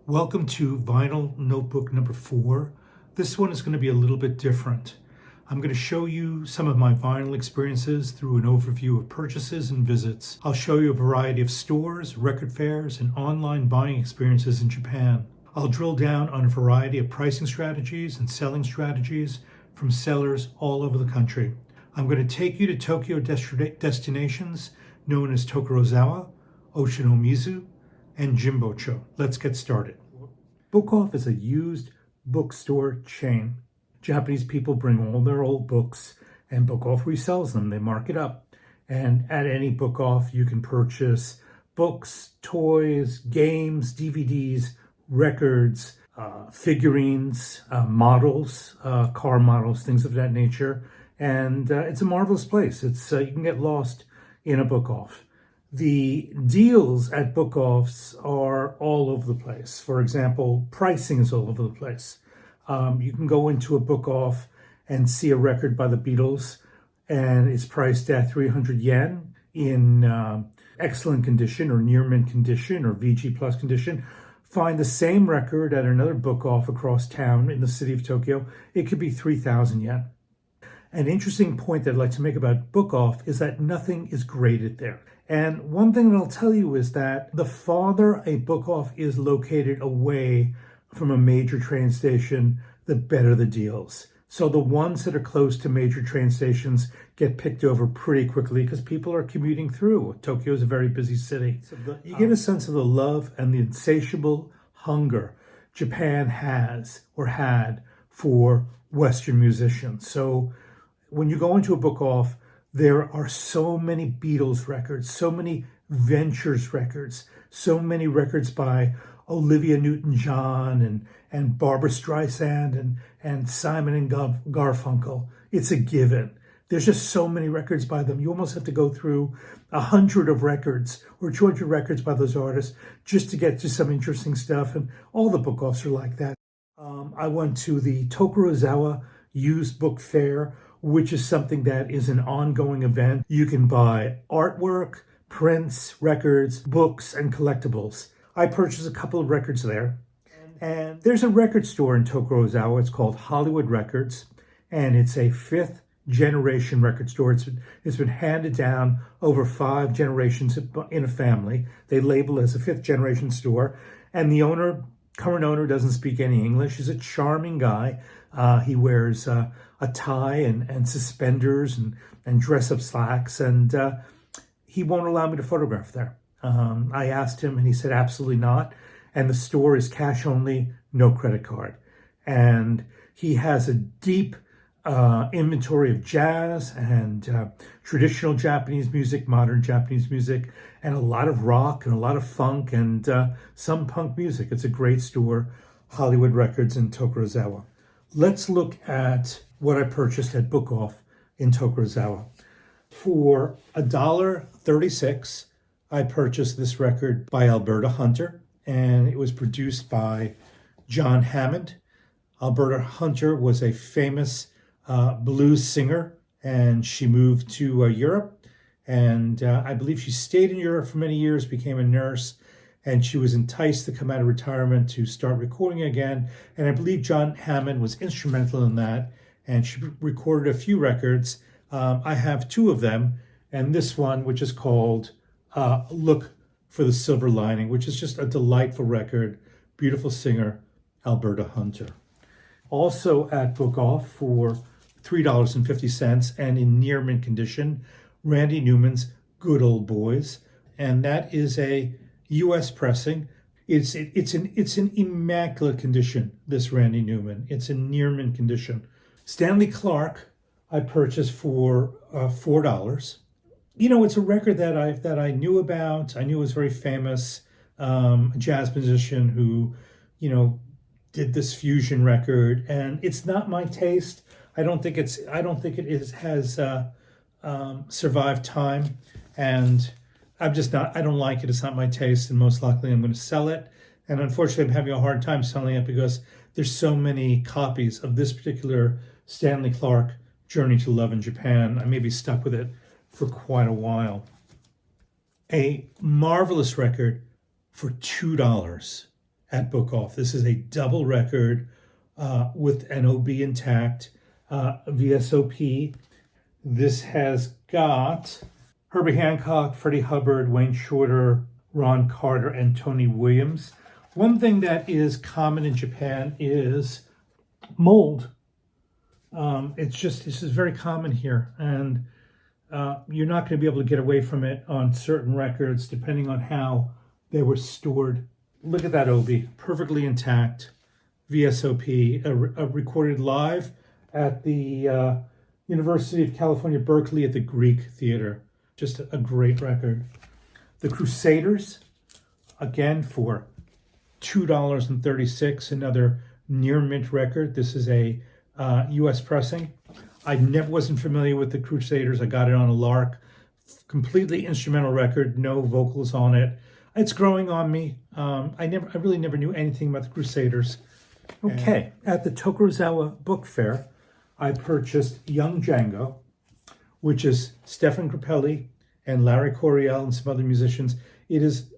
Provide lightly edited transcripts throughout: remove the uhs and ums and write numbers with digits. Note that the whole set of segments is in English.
Welcome to Vinyl Notebook number 4. This one is going to be a little bit different. I'm going to show you some of my vinyl experiences through an overview of purchases and visits. I'll show you a variety of stores, record fairs, and online buying experiences in Japan. I'll drill down on a variety of pricing strategies and selling strategies from sellers all over the country. I'm going to take you to Tokyo destinations known as Tokorozawa, Ochanomizu, and Jimbocho. Let's get started. BOOKOFF is a used bookstore chain. Japanese people bring all their old books and BOOKOFF resells them. They mark it up. And at any BOOKOFF, you can purchase books, toys, games, DVDs, records, figurines, models, car models, things of that nature. And it's a marvelous place. It's you can get lost in a BOOKOFF. The deals at BOOKOFFs are all over the place. For example, pricing is all over the place. You can go into a BOOKOFF and see a record by the Beatles, and it's priced at 300 yen in excellent condition or near mint condition or VG plus condition. Find the same record at another BOOKOFF across town in the city of Tokyo. It could be 3,000 yen. An interesting point that I'd like to make about BOOKOFF is that nothing is graded there. And one thing that I'll tell you is that the farther a BOOKOFF is located away from a major train station, the better the deals. So the ones that are close to major train stations get picked over pretty quickly because people are commuting through. Tokyo is a very busy city. So you get a sense of the love and the insatiable hunger Japan has or had for Western musicians. So when you go into a BOOKOFF, there are so many Beatles records, so many Ventures records, so many records by Olivia Newton-John and Barbra Streisand and Simon and Garfunkel. It's a given. There's just so many records by them. You almost have to go through 100 of records or 200 records by those artists just to get to some interesting stuff. And all the BOOKOFFs are like that. I went to the Tokorozawa Used Book Fair, which is something that is an ongoing event. You can buy artwork, prints, records, books, and collectibles. I purchased a couple of records there. And there's a record store in Tokorozawa. It's called Hollywood Records, and it's a 5th generation record store. It's been handed down over 5 generations in a family. They label it as a 5th generation store. And the current owner doesn't speak any English. He's a charming guy. He wears a tie and suspenders and dress-up slacks, and he won't allow me to photograph there. I asked him, and he said absolutely not. And the store is cash only, no credit card. And he has a deep inventory of jazz and traditional Japanese music, modern Japanese music, and a lot of rock and a lot of funk and some punk music. It's a great store, Hollywood Records in Tokorozawa. Let's look at what I purchased at BOOKOFF in Tokorozawa. For $1.36, I purchased this record by Alberta Hunter, and it was produced by John Hammond. Alberta Hunter was a famous blues singer, and she moved to Europe, and I believe she stayed in Europe for many years, became a nurse, and she was enticed to come out of retirement to start recording again. And I believe John Hammond was instrumental in that. And she recorded a few records. I have 2 of them. And this one, which is called Look for the Silver Lining, which is just a delightful record. Beautiful singer, Alberta Hunter. Also at BOOKOFF for $3.50 and in near mint condition, Randy Newman's Good Old Boys. And that is a U.S. pressing. It's in immaculate condition, this Randy Newman. It's in near mint condition. Stanley Clarke I purchased for $4. You know, it's a record that I knew about. I knew it was very famous. A jazz musician who, did this fusion record, and it's not my taste. I don't think it has survived time, and I don't like it. It's not my taste, and most likely I'm going to sell it. And unfortunately, I'm having a hard time selling it because there's so many copies of this particular Stanley Clarke Journey to Love in Japan. I may be stuck with it for quite a while. A marvelous record for $2. at BOOKOFF. This is a double record with an OB intact, VSOP. This has got Herbie Hancock, Freddie Hubbard, Wayne Shorter, Ron Carter, and Tony Williams. One thing that is common in Japan is mold. This is very common here, and you're not going to be able to get away from it on certain records depending on how they were stored. Look at that OB, perfectly intact, VSOP, recorded live at the University of California, Berkeley at the Greek Theater. Just a great record. The Crusaders, again for $2.36, another near mint record. This is a U.S. pressing. I wasn't familiar with the Crusaders. I got it on a lark. Completely instrumental record, no vocals on it. It's growing on me. I really never knew anything about the Crusaders. Okay, at the Tokorozawa Book Fair, I purchased Young Django, which is Stefan Grappelli and Larry Coryell and some other musicians. It is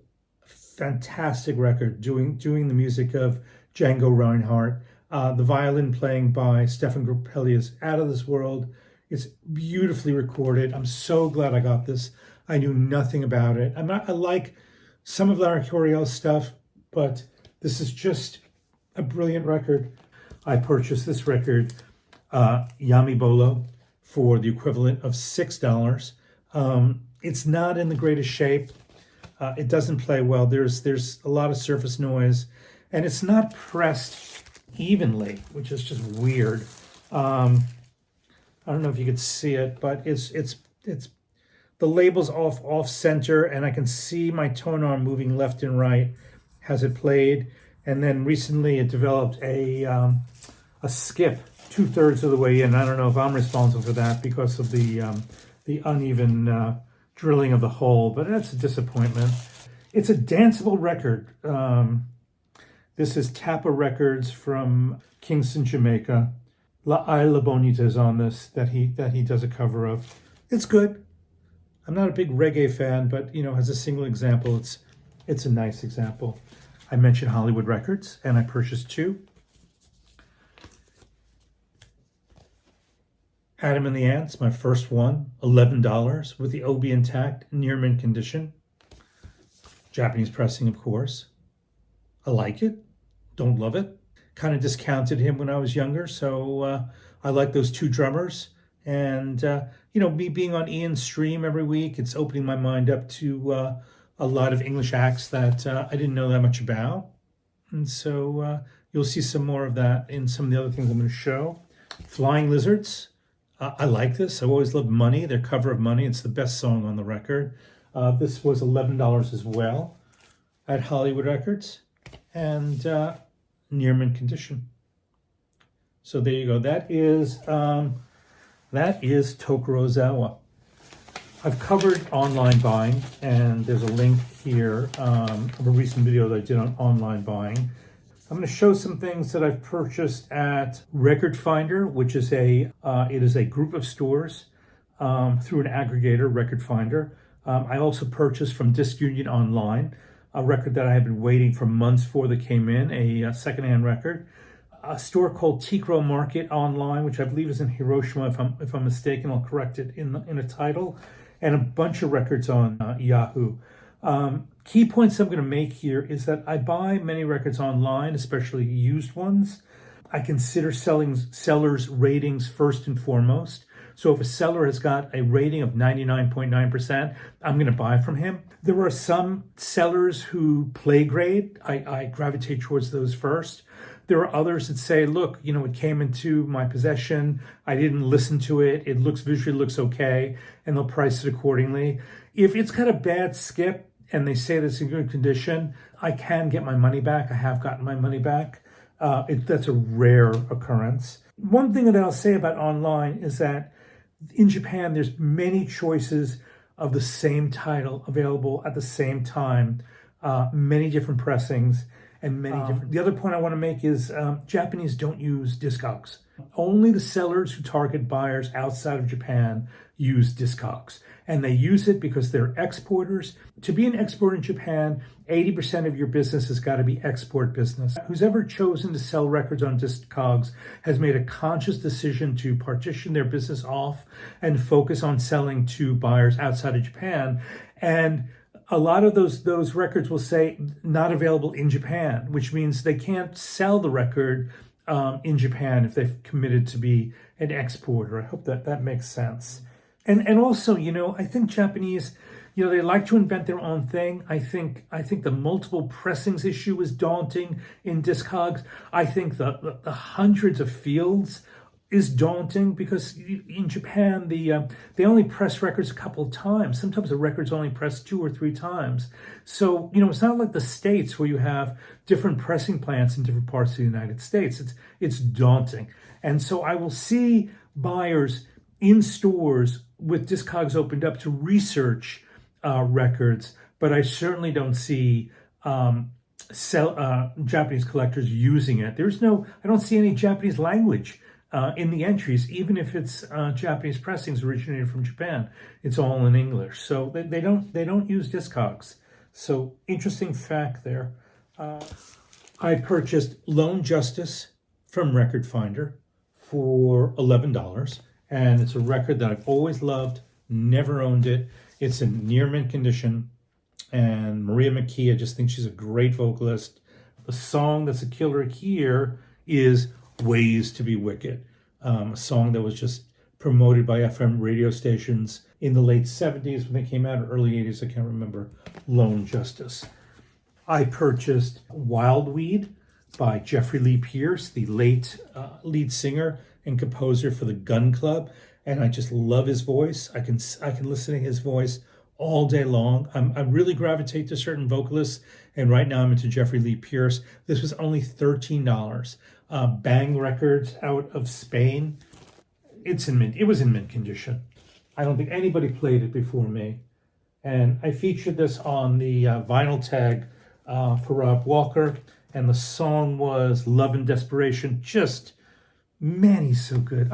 a fantastic record, doing the music of Django Reinhardt. The violin playing by Stefan Grappelli is out of this world. It's beautifully recorded. I'm so glad I got this. I knew nothing about it. I like some of Larry Coryell's stuff, but this is just a brilliant record. I purchased this record, Yami Bolo, for the equivalent of $6. It's not in the greatest shape. It doesn't play well. There's a lot of surface noise, and it's not pressed evenly, which is just weird. I don't know if you could see it, but it's the label's off center, and I can see my tone arm moving left and right as it played. And then recently it developed a skip 2/3 of the way in. I don't know if I'm responsible for that because of the uneven drilling of the hole, but that's a disappointment. It's a danceable record. This is Kappa Records from Kingston, Jamaica. La Isla Bonita is on this that he does a cover of. It's good. I'm not a big reggae fan, but as a single example, it's a nice example. I mentioned Hollywood Records, and I purchased two. Adam and the Ants, my first one, $11 with the OB intact, near mint condition. Japanese pressing, of course. I like it. Don't love it. Kind of discounted him when I was younger, so I like those two drummers. And, me being on Ian's stream every week, it's opening my mind up to a lot of English acts that I didn't know that much about. And so you'll see some more of that in some of the other things I'm going to show. Flying Lizards. I like this. I've always loved Money, their cover of Money. It's the best song on the record. This was $11 as well at Hollywood Records. And near mint condition. So there you go. That is Tokorozawa. I've covered online buying, and there's a link here of a recent video that I did on online buying. I'm going to show some things that I've purchased at Record Finder, which is it is a group of stores through an aggregator, Record Finder. I also purchased from Disc Union Online, a record that I have been waiting for months for that came in, a secondhand record. A store called TICRO Market Online, which I believe is in Hiroshima. If I'm mistaken, I'll correct it in a title. And a bunch of records on Yahoo. Key points I'm going to make here is that I buy many records online, especially used ones. I consider sellers' ratings first and foremost. So if a seller has got a rating of 99.9%, I'm going to buy from him. There are some sellers who play grade. I gravitate towards those first. There are others that say, look, it came into my possession. I didn't listen to it. It visually looks okay, and they'll price it accordingly. If it's got a bad skip and they say that it's in good condition, I can get my money back. I have gotten my money back. That's a rare occurrence. One thing that I'll say about online is that in Japan, there's many choices of the same title available at the same time, many different pressings. and many different. The other point I want to make is Japanese don't use Discogs. Only the sellers who target buyers outside of Japan use Discogs. And they use it because they're exporters. To be an exporter in Japan, 80% of your business has got to be export business. Who's ever chosen to sell records on Discogs has made a conscious decision to partition their business off and focus on selling to buyers outside of Japan. And a lot of those records will say not available in Japan, which means they can't sell the record in Japan if they've committed to be an exporter. I hope that makes sense. And also, I think Japanese, they like to invent their own thing. I think the multiple pressings issue is daunting in Discogs. I think the hundreds of fields is daunting because in Japan, they only press records a couple of times. Sometimes the record's only pressed 2 or 3 times. So, it's not like the States where you have different pressing plants in different parts of the United States. It's daunting. And so I will see buyers in stores with Discogs opened up to research records, but I certainly don't see Japanese collectors using it. I don't see any Japanese language in the entries, even if it's Japanese pressings originated from Japan. It's all in English, so they don't use Discogs. So interesting fact there. I purchased Lone Justice from Record Finder for $11, and it's a record that I've always loved, never owned it. It's in near mint condition, and Maria McKee, I just think she's a great vocalist. The song that's a killer here is Ways to be Wicked, a song that was just promoted by FM radio stations in the late 70s when they came out, or early 80s, I can't remember. Lone Justice. I purchased Wild Weed by Jeffrey Lee Pierce, the late lead singer and composer for the Gun Club, and I just love his voice. I can listen to his voice all day long. I really gravitate to certain vocalists, and right now I'm into Jeffrey Lee Pierce. This was only $13. Bang Records out of Spain. It was in mint condition. I don't think anybody played it before me, and I featured this on the vinyl tag for Rob Walker, and the song was Love and Desperation. Just, man, he's so good.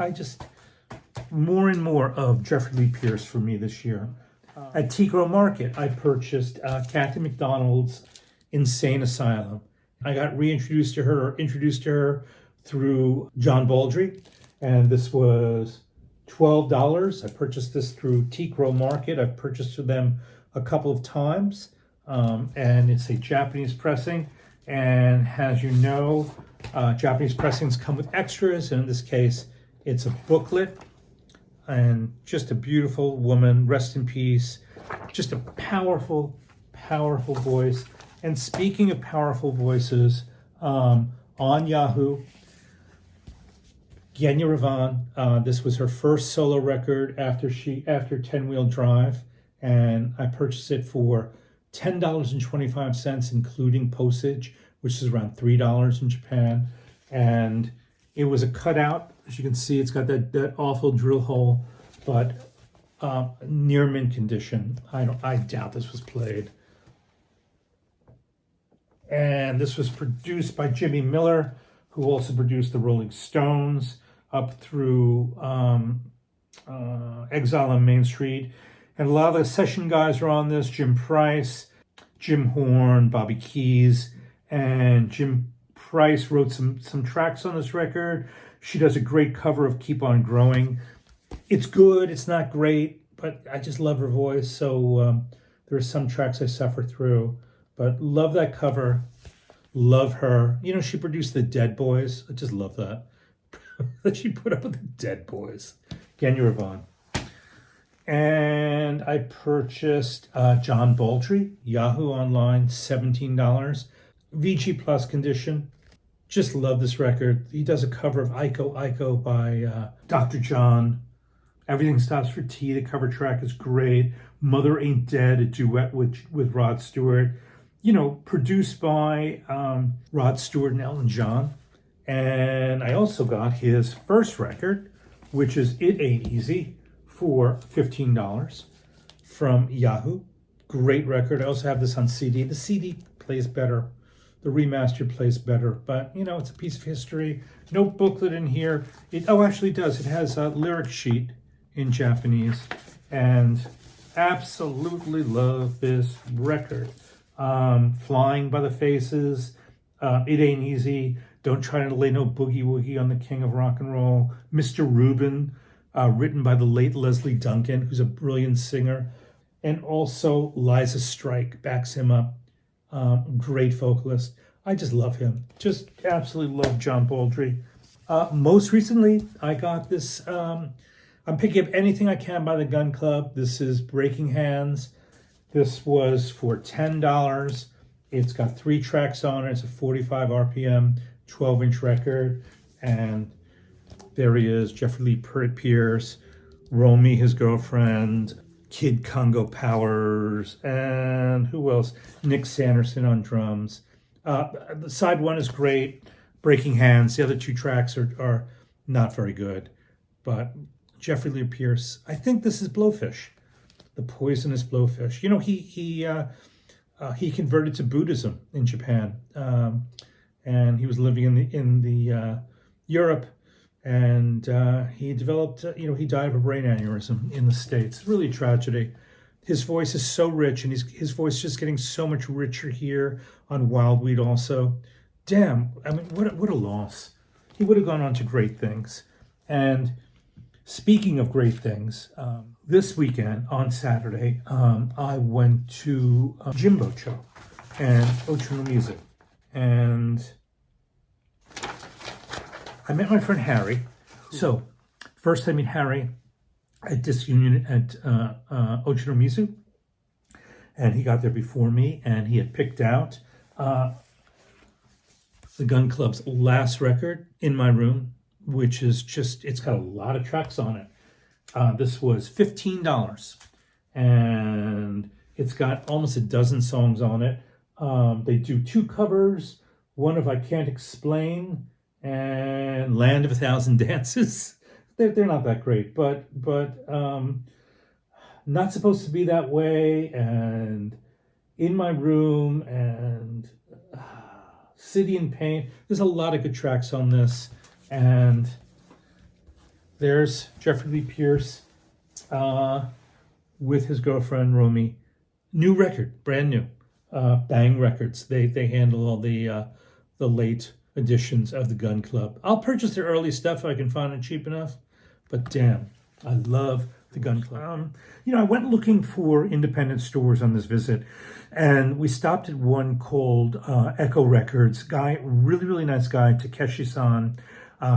More and more of Jeffrey Lee Pierce for me this year. At TICRO Market, I purchased Kathy McDonald's Insane Asylum. I got introduced to her through John Baldry, and this was $12. I purchased this through TICRO Market. I've purchased from them a couple of times, and it's a Japanese pressing. And as you know, Japanese pressings come with extras, and in this case, it's a booklet. And just a beautiful woman, rest in peace. Just a powerful, powerful voice. And speaking of powerful voices, on Yahoo, Genya Ravan, this was her first solo record after 10 Wheel Drive, and I purchased it for $10.25, including postage, which is around $3 in Japan. And it was a cutout. As you can see, it's got that awful drill hole, but near mint condition. I doubt this was played. And this was produced by Jimmy Miller, who also produced the Rolling Stones up through Exile on Main Street. And a lot of the session guys are on this: Jim Price, Jim Horn, Bobby Keys, and Jim Price wrote some tracks on this record. She does a great cover of Keep On Growing. It's good, it's not great, but I just love her voice. So there are some tracks I suffer through, but love that cover, love her. She produced the Dead Boys. I just love that. That she put up with the Dead Boys. Genya Ravan. And I purchased John Baldry, Yahoo Online, $17. VG Plus condition. Just love this record. He does a cover of Iko Iko by Dr. John. Everything Stops for Tea. The cover track is great. Mother Ain't Dead, a duet with Rod Stewart. Produced by Rod Stewart and Elton John. And I also got his first record, which is It Ain't Easy, for $15 from Yahoo. Great record. I also have this on CD. The CD plays better The remastered plays better, but you know, it's a piece of history. No booklet in here. Oh, actually it does. It has a lyric sheet in Japanese, and absolutely love this record. Flying by the Faces, It Ain't Easy, Don't Try to Lay No Boogie Woogie on the King of Rock and Roll, Mr. Rubin, written by the late Leslie Duncan, who's a brilliant singer, and also Liza Strike backs him up. Great vocalist. I just love him. Just absolutely love John Baldry. Most recently, I got this. I'm picking up anything I can by the Gun Club. This is Breaking Hands. This was for $10. It's got 3 tracks on it. It's a 45 RPM, 12-inch record. And there he is, Jeffrey Lee Pierce, Romy, his girlfriend, Kid Congo Powers, and who else? Nick Sanderson on drums. The side one is great, Breaking Hands. The other 2 tracks are not very good. But Jeffrey Lee Pierce, I think this is Blowfish, the poisonous blowfish. You know, he converted to Buddhism in Japan, and he was living in the Europe, and he developed. He died of a brain aneurysm in the States. Really a tragedy. His voice is so rich, and his voice is just getting so much richer here on Wild Weed. Also, damn. I mean, what a loss. He would have gone on to great things. And speaking of great things, this weekend on Saturday, I went to Jimbocho and Ochanomizu, and I met my friend Harry. So first I meet Harry at Disc Union at Ochanomizu, and he got there before me, and he had picked out the Gun Club's last record, In My Room, which is just, it's got a lot of tracks on it. This was $15, and it's got almost a dozen songs on it. They do 2 covers, one of I Can't Explain and Land of a Thousand Dances. They're not that great, but Not Supposed to Be That Way, and In My Room, and City in Pain. There's a lot of good tracks on this. And there's Jeffrey Lee Pierce with his girlfriend Romy. New record, brand new. Bang Records. They handle all the late editions of the Gun Club. I'll purchase their early stuff if I can find it cheap enough. But damn, I love the Gun Club. I went looking for independent stores on this visit, and we stopped at one called Echo Records. Guy, really nice guy, Takeshi-san.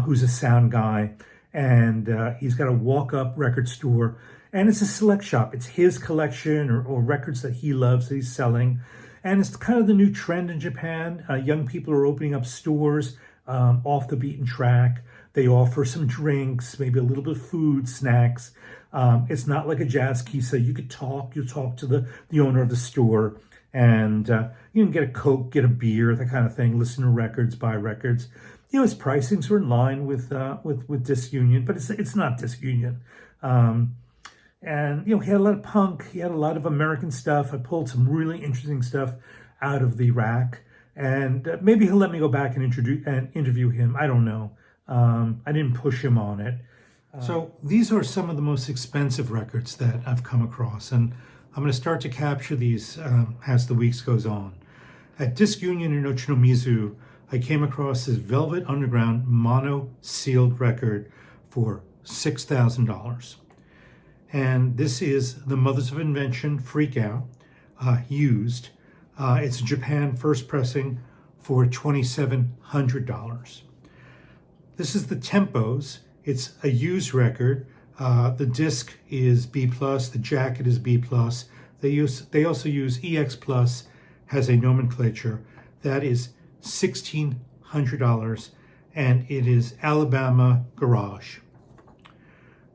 Who's a sound guy, and he's got a walk-up record store, and it's a select shop. It's his collection or records that he loves that he's selling, and it's kind of the new trend in Japan. Young people are opening up stores off the beaten track. They offer some drinks, maybe a little bit of food, snacks. It's not like a jazz kisa. You could talk. You talk to the owner of the store, and you can get a Coke, get a beer, that kind of thing. Listen to records, buy records. His pricings were in line with Disc Union, but it's not Disc Union. And he had a lot of punk. He had a lot of American stuff. I pulled some really interesting stuff out of the rack, and maybe he'll let me go back and interview him. I don't know. I didn't push him on it. So these are some of the most expensive records that I've come across, and I'm going to start to capture these as the weeks goes on. At Disc Union in Ochanomizu, I came across this Velvet Underground mono sealed record for $6,000. And this is the Mothers of Invention Freak Out, used. It's a Japan first pressing for $2,700. This is the Tempos. It's a used record. The disc is B+, the jacket is B+. They also use EX+, has a nomenclature. That is $1,600, and it is Alabama Garage.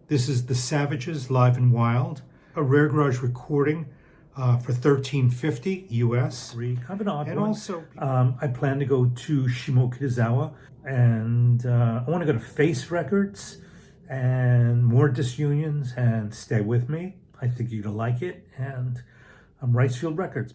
This is the Savages Live and Wild, a Rare Garage recording for $1,350 US. Kind of an odd one. Also, I plan to go to Shimokitazawa, and I want to go to Face Records and more Disc Unions, and stay with me. I think you're gonna like it, and Ricefield Records.